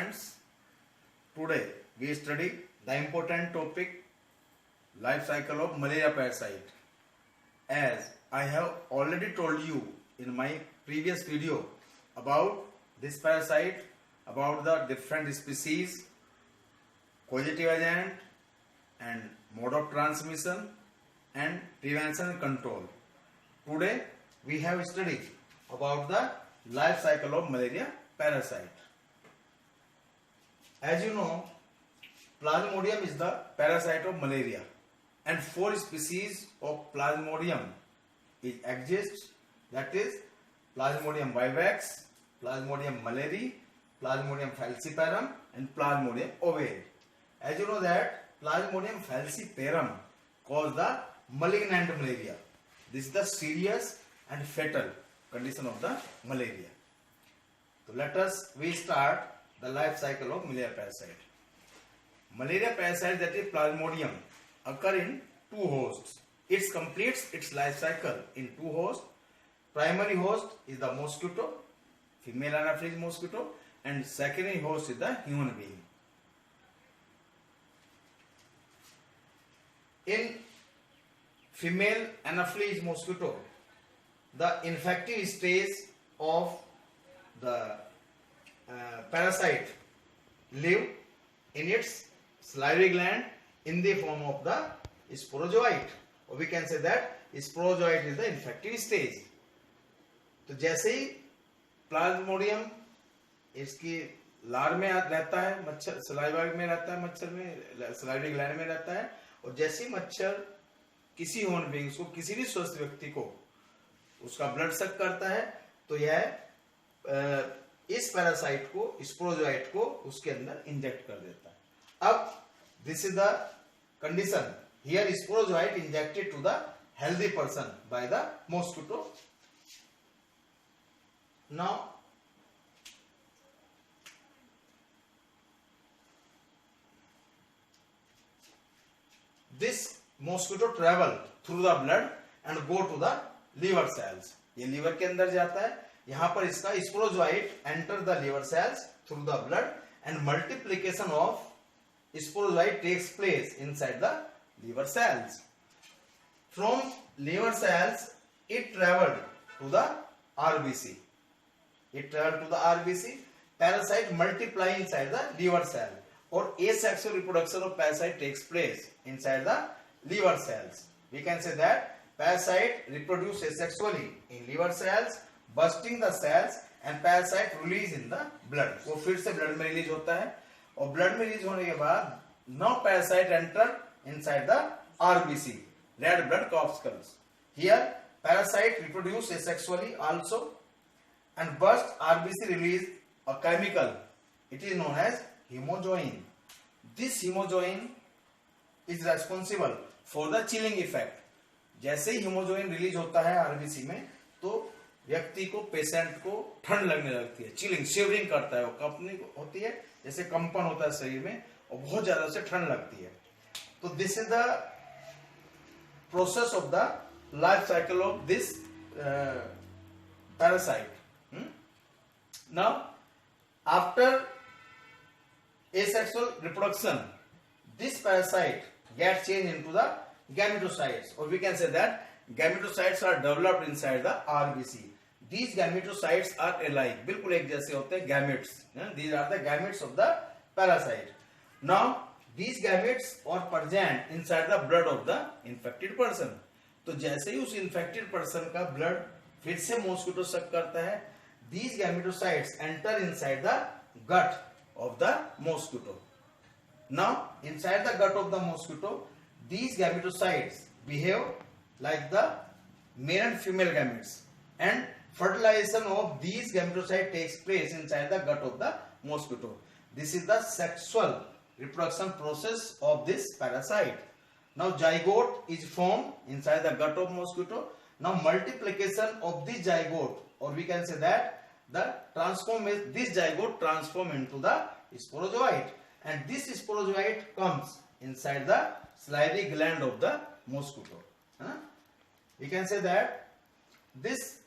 students, today we study the important topic life cycle of malaria parasite. As I have already told you in my previous video about this parasite, about the different species, causative agent and mode of transmission and prevention and control. Today we have studied about the life cycle of malaria parasite. As you know, Plasmodium is the parasite of malaria, and 4 species of Plasmodium exist, that is Plasmodium vivax, Plasmodium malariae, Plasmodium falciparum and Plasmodium ovale. As you know that Plasmodium falciparum causes the malignant malaria. This is the serious and fatal condition of the malaria. So let us start the life cycle of malaria parasite. Malaria parasite, that is Plasmodium, occur in 2 hosts. It completes its life cycle in 2 hosts. Primary host is the mosquito, female Anopheles mosquito, and secondary host is the human being. In female Anopheles mosquito, the infective stage of the parasite live in its salivary gland in the form of the sporozoite, or we can say that sporozoite is the infective stage. तो जैसे ही Plasmodium इसकी लार में रहता है, मच्छर saliva में रहता है, मच्छर में सलाइवरी ग्लैंड में रहता है, और जैसे ही मच्छर किसी ह्यूमन बीइंग्स को, किसी भी स्वस्थ व्यक्ति को उसका ब्लड सक करता है, तो यह इस पैरासाइट को, स्पोरोजोइट को उसके अंदर इंजेक्ट कर देता है. अब this is the condition. Here sporozoite injected to the healthy person by the mosquito. Now, this mosquito travel through the blood and go to the liver cells. ये liver के अंदर जाता है. यहाँ पर इसका sporozoite enter the liver cells through the blood and multiplication of sporozoite takes place inside the liver cells. From liver cells, it traveled to the RBC. It traveled to the RBC. Parasite multiply inside the liver cell, or asexual reproduction of parasite takes place inside the liver cells. We can say that parasite reproduce asexually in liver cells, bursting the cells, and parasite release in the blood. वो फिर से blood में release होता है, और blood में release होने के बाद now parasite enter inside the RBC, red blood corpuscles. Here parasite reproduce asexually also and burst RBC release a chemical. It is known as hemojoin. This hemojoin is responsible for the chilling effect. जैसे ही hemojoin release होता है RBC में, तो व्यक्ति को, patient को ठंड लगने लगती है, चिलिंग, शिवरिंग करता है, वो कंपनी होती है, जैसे कंपन होता है शरीर में, और बहुत ज्यादा से ठंड लगती है. तो this is the process of the life cycle of this parasite. Now, after asexual reproduction, this parasite gets changed into the gametocytes, or we can say that gametocytes are developed inside the RBC. These gametocytes are alike, बिल्कुल एक जैसे होते हैं gametes. These are the gametes of the parasite. Now, these gametes are present inside the blood of the infected person. तो जैसे ही उस infected person का blood फिर से mosquito suck करता है, these gametocytes enter inside the gut of the mosquito. Now, inside the gut of the mosquito, these gametocytes behave like the male and female gametes, and fertilization of these gametocytes takes place inside the gut of the mosquito. This is the sexual reproduction process of this parasite. Now, zygote is formed inside the gut of mosquito. Now, multiplication of this zygote, or we can say that this zygote transform into the sporozoite, and this sporozoite comes inside the salivary gland of the mosquito. We can say that this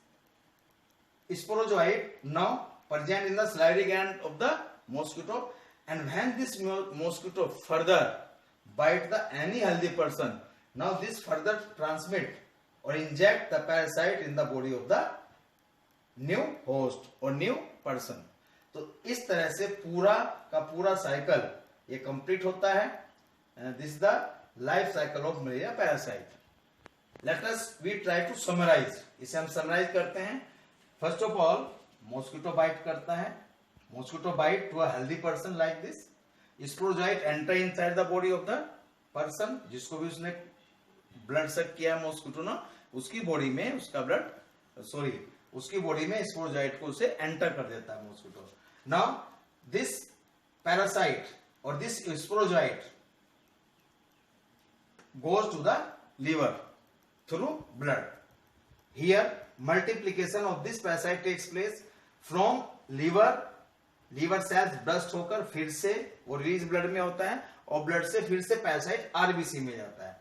sporozoite now present in the salivary gland of the mosquito, and when this mosquito further bite the any healthy person, now this further transmit or inject the parasite in the body of the new host or new person. तो इस तरह से पूरा का पूरा cycle ये complete होता है. This the life cycle of malaria parasite. Let us we try to summarise. इसे हम समराइज करते हैं. First of all, mosquito bite करता है. Mosquito bite to a healthy person like this. Sporozoite enter inside the body of the person, जिसको भी उसने blood सक किया है मॉस्किटो ना, उसकी बॉडी में उसका ब्लड उसकी बॉडी में स्पोरोजाइट को उसे एंटर कर देता है मॉस्किटो. नाउ दिस पैरासाइट और this sporozoite goes to the liver through blood. Here multiplication of this parasite takes place from liver. liver cells burst होकर फिर से वो रिलीज ब्लड में होता है और ब्लड से फिर से पैरासाइट आरबीसी में जाता है.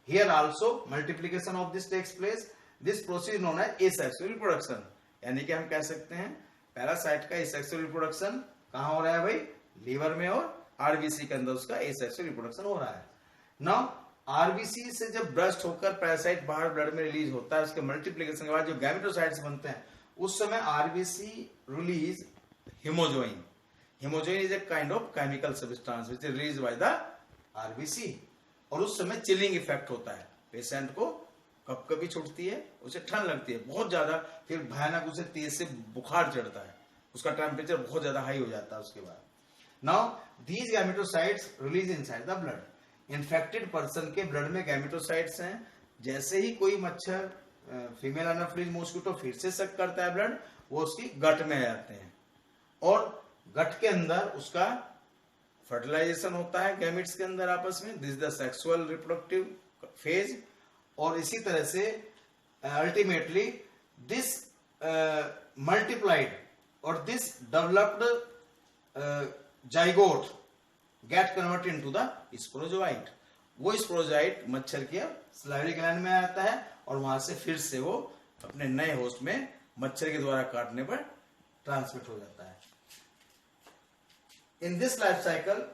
Here also multiplication of this takes place. This process is known as asexual reproduction. यानी कि हम कह सकते हैं पैरासाइट का एसेक्सुअल रिप्रोडक्शन कहां हो रहा है भाई? लीवर में, और आरबीसी के अंदर उसका एसेक्सुअल रिप्रोडक्शन हो रहा है. नाउ आरबीसी से जब ब्रस्ट होकर पैरासाइट बाहर ब्लड में रिलीज होता है, उसके मल्टीप्लिकेशन के बाद जो गैमेटोसाइट्स बनते हैं, उस समय RBC release hemozoin. Hemozoin is a kind of chemical substance which is released by the RBC. और उस समय चिलिंग इफेक्ट होता है. पेशेंट को कभी छूटती है, उसे ठंड लगती है बहुत ज्यादा, फिर भयानक उसे तेज से बुखार चढ़ता है, उसका टेम्परेचर बहुत ज्यादा हाई हो जाता है उसके बाद. Now these gametocytes release inside the blood. Infected person के ब्लड में गैमेटोसाइट्स हैं. जैसे ही कोई मच्छर फीमेल एनाफिलीज मॉस्किटो फिर से सक करता है ब्लड, वो उसकी गट में आ जाते हैं और गट के अंदर उसका फर्टिलाइजेशन होता है गैमेट्स के अंदर आपस में. This the sexual reproductive phase. और इसी तरह से अल्टीमेटली दिस मल्टीप्लाइड और this developed zygote get converted into the sporozoite. वो स्पोरोजोइट मच्छर के सलाइवरी ग्लैंड में आता है और वहां से फिर से वो अपने नए होस्ट में मच्छर के द्वारा काटने पर ट्रांसमिट हो जाता है. In this life cycle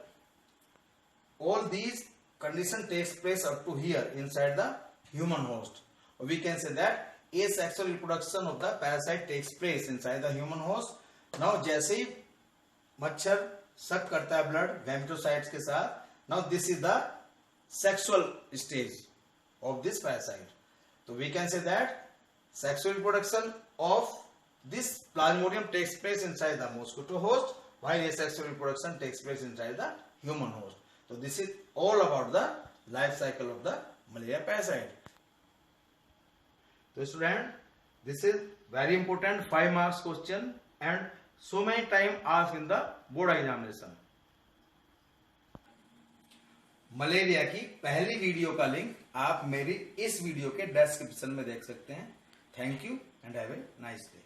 all these condition takes place up to here inside the human host. Or we can say that asexual reproduction of the parasite takes place inside the human host. Now जैसे ही मच्छर सक करता है blood gametocytes के साथ, now this is the sexual stage of this parasite. So we can say that sexual reproduction of this plasmodium takes place inside the mosquito host, while asexual reproduction takes place inside the human host. So this is all about the life cycle of the malaria parasite. So student, this is very important 5 marks question and so many time asked in the board examination. Malaria की पहली video का link आप मेरी इस video के description में देख सकते हैं. Thank you and have a nice day.